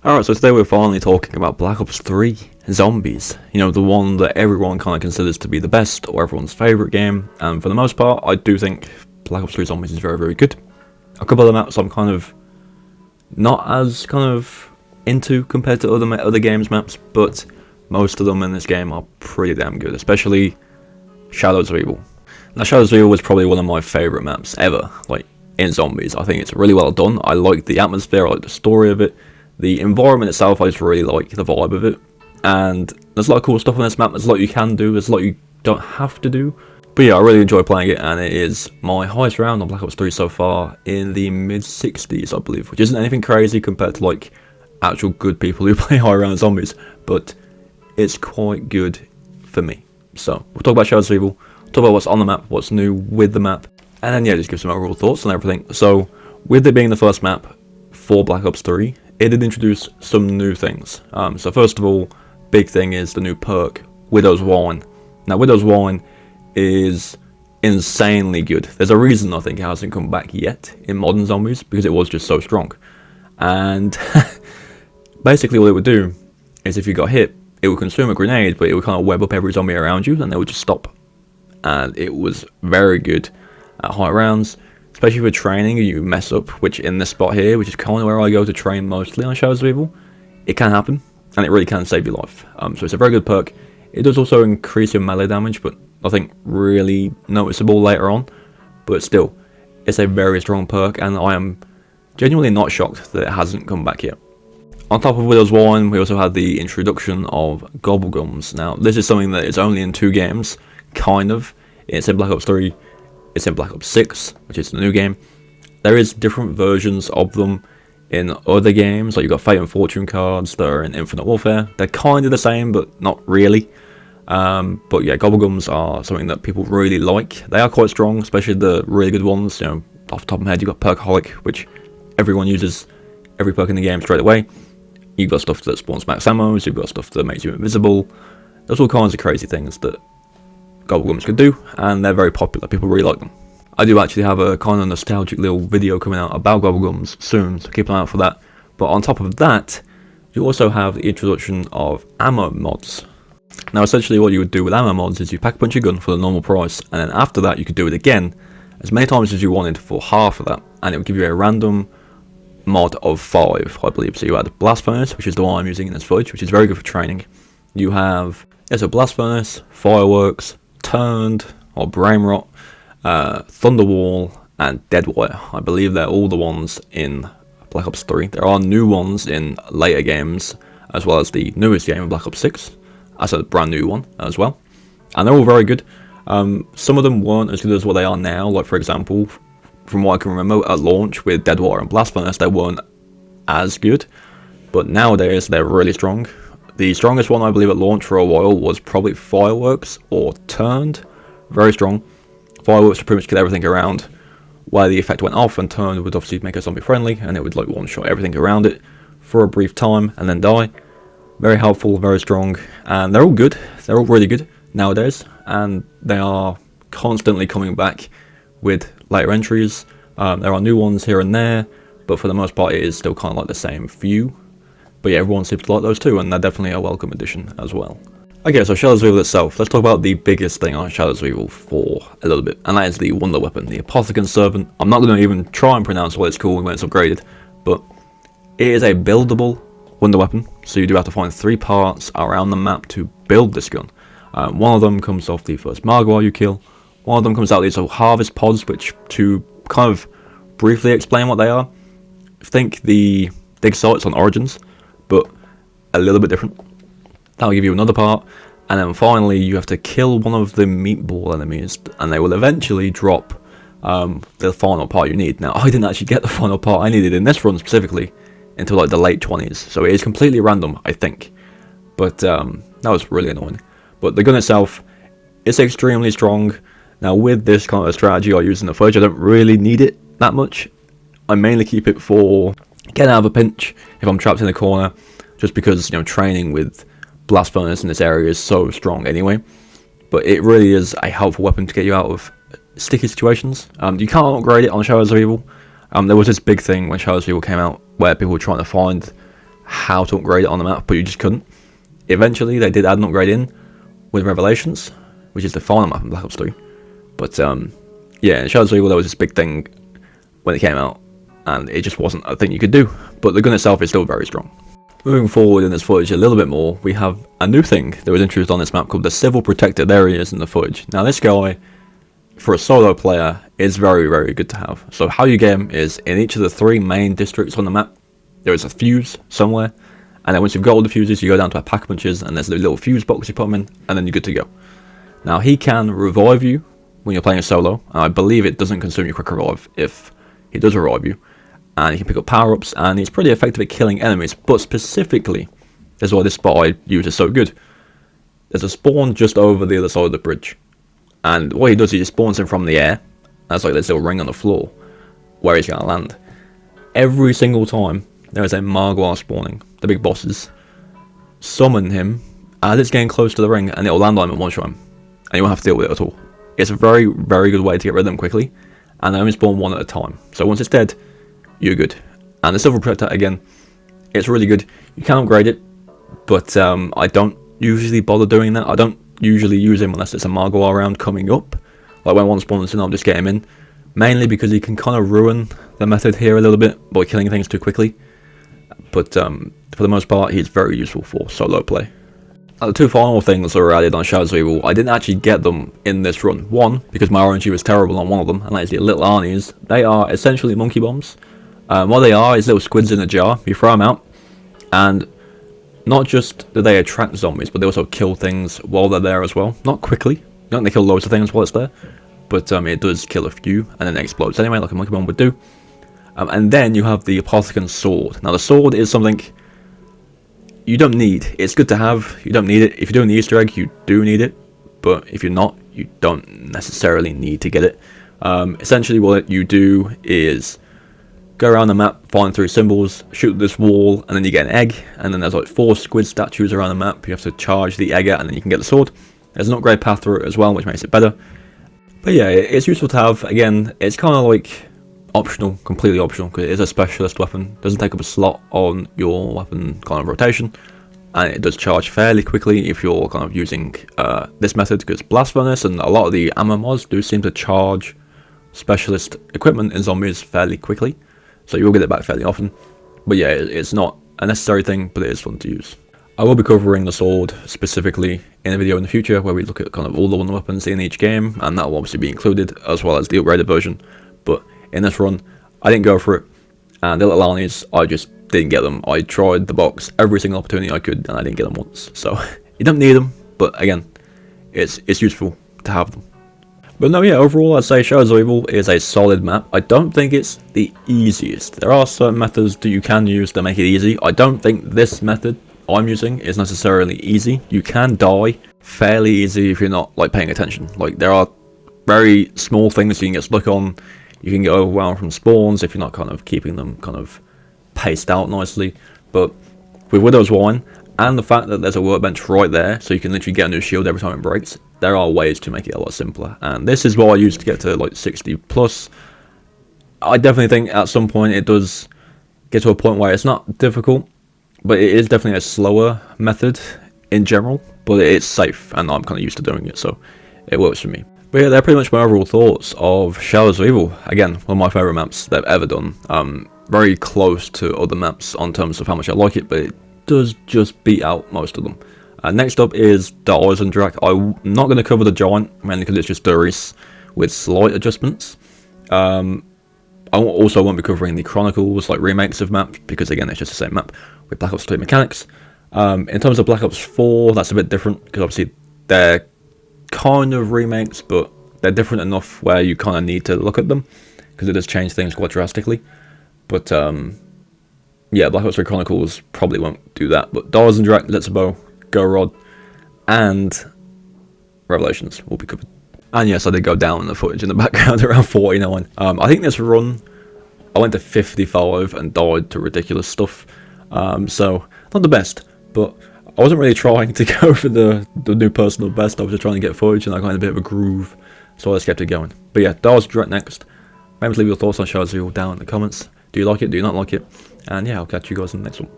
Alright, so today we're finally talking about Black Ops 3 Zombies. You know, the one that everyone kind of considers to be the best or everyone's favourite game. And for the most part, I do think Black Ops 3 Zombies is very, very good. A couple of the maps I'm kind of not as into compared to other games maps, but most of them in this game are pretty damn good, especially Shadows of Evil. Now, Shadows of Evil was probably one of my favourite maps ever, like, in Zombies. I think it's really well done. I like the atmosphere, I like the story of it. The environment itself, I just really like the vibe of it. And there's a lot of cool stuff on this map, there's a lot you can do, there's a lot you don't have to do. But yeah, I really enjoy playing it, and it is my highest round on Black Ops 3 so far, in the mid-60s, I believe. Which isn't anything crazy compared to, like, actual good people who play high round Zombies. But it's quite good for me. So, we'll talk about Shadows of Evil, talk about what's on the map, what's new with the map, and then yeah, just give some overall thoughts on everything. So, with it being the first map for Black Ops 3, it did introduce some new things. So first of all, big thing is the new perk, Widow's Wine. Now, Widow's Wine is insanely good. There's a reason I think it hasn't come back yet in modern Zombies, because it was just so strong. And basically what it would do is if you got hit, it would consume a grenade, but it would kind of web up every zombie around you, and they would just stop. And it was very good at high rounds. Especially for training, you mess up, which in this spot here, which is kind of where I go to train mostly on Shadows of Evil, it can happen, and it really can save your life. So it's a very good perk. It does also increase your melee damage, but nothing really noticeable later on. But still, it's a very strong perk, and I am genuinely not shocked that it hasn't come back yet. On top of Widow's Wine, we also had the introduction of Gobblegums. Now, this is something that is only in 2 games, kind of. It's in Black Ops 3. It's in Black Ops 6, which is the new game. There is different versions of them in other games, like you've got Fate and Fortune cards that are in Infinite Warfare. They're kind of the same, but not really. But yeah, Gobblegums are something that people really like. They are quite strong, especially the really good ones. You know, off the top of my head, you've got Perk-a-Colas, which everyone uses every perk in the game straight away. You've got stuff that spawns max ammos, you've got stuff that makes you invisible. There's all kinds of crazy things that Gobblegums can do, and they're very popular. People really like them. I do actually have a kind of nostalgic little video coming out about Gobblegums soon, so keep an eye out for that. But on top of that, you also have the introduction of ammo mods. Now, essentially what you would do with ammo mods is you pack a punch your gun for the normal price, and then after that you could do it again as many times as you wanted for half of that, and it would give you a random mod of 5, I believe. So you had Blast Furnace, which is the one I'm using in this footage, which is very good for training. You have a Blast Furnace, Fireworks, Turned, or Brain Rot, Thunderwall, and Deadwire. I believe they're all the ones in Black Ops 3. There are new ones in later games, as well as the newest game of Black Ops 6. That's a brand new one as well. And they're all very good. Some of them weren't as good as what they are now. Like, for example, from what I can remember at launch with Deadwire and Blast Furnace, they weren't as good. But nowadays, they're really strong. The strongest one, I believe, at launch for a while was probably Fireworks or Turned. Very strong. Fireworks would pretty much kill everything around where the effect went off, and Turned would obviously make a zombie friendly, and it would like one-shot everything around it for a brief time and then die. Very helpful, very strong, and they're all good. They're all really good nowadays, and they are constantly coming back with later entries. There are new ones here and there, but for the most part it is still kind of like the same few. But yeah, everyone seems to like those too, and they're definitely a welcome addition as well. Okay, so Shadows of Evil itself. Let's talk about the biggest thing on Shadows of Evil for a little bit, and that is the Wonder Weapon, the Apothecon Servant. I'm not going to even try and pronounce what it's called when it's upgraded, but it is a buildable Wonder Weapon, so you do have to find 3 parts around the map to build this gun. One of them comes off the first Magua you kill. One of them comes out of these little harvest pods, which, to kind of briefly explain what they are, think the dig sites on Origins, but a little bit different. That'll give you another part, and then finally you have to kill one of the meatball enemies, and they will eventually drop the final part you need. Now, I didn't actually get the final part I needed in this run specifically until like the late 20s, so it is completely random, I think. But that was really annoying. But the gun itself, it's extremely strong. Now, with this kind of strategy I use in the footage, I don't really need it that much. I mainly keep it for getting out of a pinch if I'm trapped in a corner, just because, you know, training with Blast Furnace in this area is so strong anyway. But it really is a helpful weapon to get you out of sticky situations. You can't upgrade it on Shadows of Evil. There was this big thing when Shadows of Evil came out where people were trying to find how to upgrade it on the map, but you just couldn't. Eventually, they did add an upgrade in with Revelations, which is the final map in Black Ops 3. But yeah, in Shadows of Evil, there was this big thing when it came out, and it just wasn't a thing you could do. But the gun itself is still very strong. Moving forward in this footage a little bit more, we have a new thing that was introduced on this map called the Civil Protected Areas in the footage. Now this guy, for a solo player, is very, very good to have. So how you get him is, in each of the 3 main districts on the map, there is a fuse somewhere, and then once you've got all the fuses, you go down to a pack of punches, and there's a little fuse box you put them in, and then you're good to go. Now he can revive you when you're playing a solo, and I believe it doesn't consume your quick revive if he does revive you. And he can pick up power-ups, and he's pretty effective at killing enemies. But specifically, that's why this spot I use is so good. There's a spawn just over the other side of the bridge, and what he does is he spawns him from the air. That's like this little ring on the floor where he's going to land. Every single time there is a Vanguard spawning, the big bosses summon him as it's getting close to the ring, and it'll land on him and one-shot him, and you won't have to deal with it at all. It's a very, very good way to get rid of them quickly, and they only spawn 1 at a time. So once it's dead, you're good. And the Silver Protector, again, it's really good. You can upgrade it, but I don't usually bother doing that. I don't usually use him unless it's a Margwa round coming up. Like when one spawns in, I'll just get him in. Mainly because he can kind of ruin the method here a little bit by killing things too quickly. But for the most part, he's very useful for solo play. The 2 final things that were added on Shadows of Evil, I didn't actually get them in this run. One, because my RNG was terrible on one of them, and that is the little Arnies. They are essentially monkey bombs. What they are is little squids in a jar. You throw them out, and not just do they attract zombies, but they also kill things while they're there as well. Not quickly. You don't they kill loads of things while it's there, but it does kill a few, and then it explodes anyway, like a monkey bomb would do. And then you have the Apothicon Sword. Now the sword is something you don't need. It's good to have. You don't need it. If you're doing the Easter egg, you do need it, but if you're not, you don't necessarily need to get it. Essentially, what you do is go around the map, find 3 symbols, shoot this wall, and then you get an egg, and then there's like 4 squid statues around the map you have to charge the egg at, and then you can get the sword. There's an upgrade path through it as well, which makes it better. But yeah, it's useful to have. Again, it's kind of like optional, completely optional, because it is a specialist weapon. It doesn't take up a slot on your weapon kind of rotation, and it does charge fairly quickly if you're kind of using this method, because Blast Furnace and a lot of the ammo mods do seem to charge specialist equipment in zombies fairly quickly. So you'll get it back fairly often. But yeah, it's not a necessary thing, but it is fun to use. I will be covering the sword specifically in a video in the future where we look at kind of all the wonder weapons in each game, and that will obviously be included as well as the upgraded version. But in this run, I didn't go for it, and the little Arnies, I just didn't get them. I tried the box every single opportunity I could, and I didn't get them once. So you don't need them, but again, it's useful to have them. But no, yeah, overall I'd say Shadows of Evil is a solid map. I don't think it's the easiest. There are certain methods that you can use that make it easy. I don't think this method I'm using is necessarily easy. You can die fairly easy if you're not like paying attention. Like there are very small things you can get stuck on. You can get overwhelmed from spawns if you're not kind of keeping them kind of paced out nicely. But with Widow's Wine and the fact that there's a workbench right there, so you can literally get a new shield every time it breaks, there are ways to make it a lot simpler. And this is what I used to get to like 60 plus. I definitely think at some point it does get to a point where it's not difficult, but it is definitely a slower method in general, but it's safe and I'm kind of used to doing it, so it works for me. But yeah, they're pretty much my overall thoughts of Shadows of Evil. Again, one of my favourite maps they've ever done. Very close to other maps on terms of how much I like it, but it does just beat out most of them. Next up is the Eisendrache. I'm not going to cover the Giant, mainly because it's just Doris with slight adjustments. I also won't be covering the Chronicles, like remakes of maps, because again, it's just the same map with Black Ops 3 mechanics. In terms of Black Ops 4, that's a bit different, because obviously they're kind of remakes, but they're different enough where you kind of need to look at them, because it does change things quite drastically. But yeah, Black Ops 3 Chronicles probably won't do that, but Eisendrache, Let's Go Rod, and Revelations will be covered. And yes, I did go down in the footage in the background around 49. I think this run, I went to 55 and died to ridiculous stuff. So, not the best, but I wasn't really trying to go for the new personal best. I was just trying to get footage and I got in a bit of a groove, so I just kept it going. But yeah, Eisendrache next. Remember to leave your thoughts on Shadows of Evil down in the comments. Do you like it? Do you not like it? And yeah, I'll catch you guys in the next one.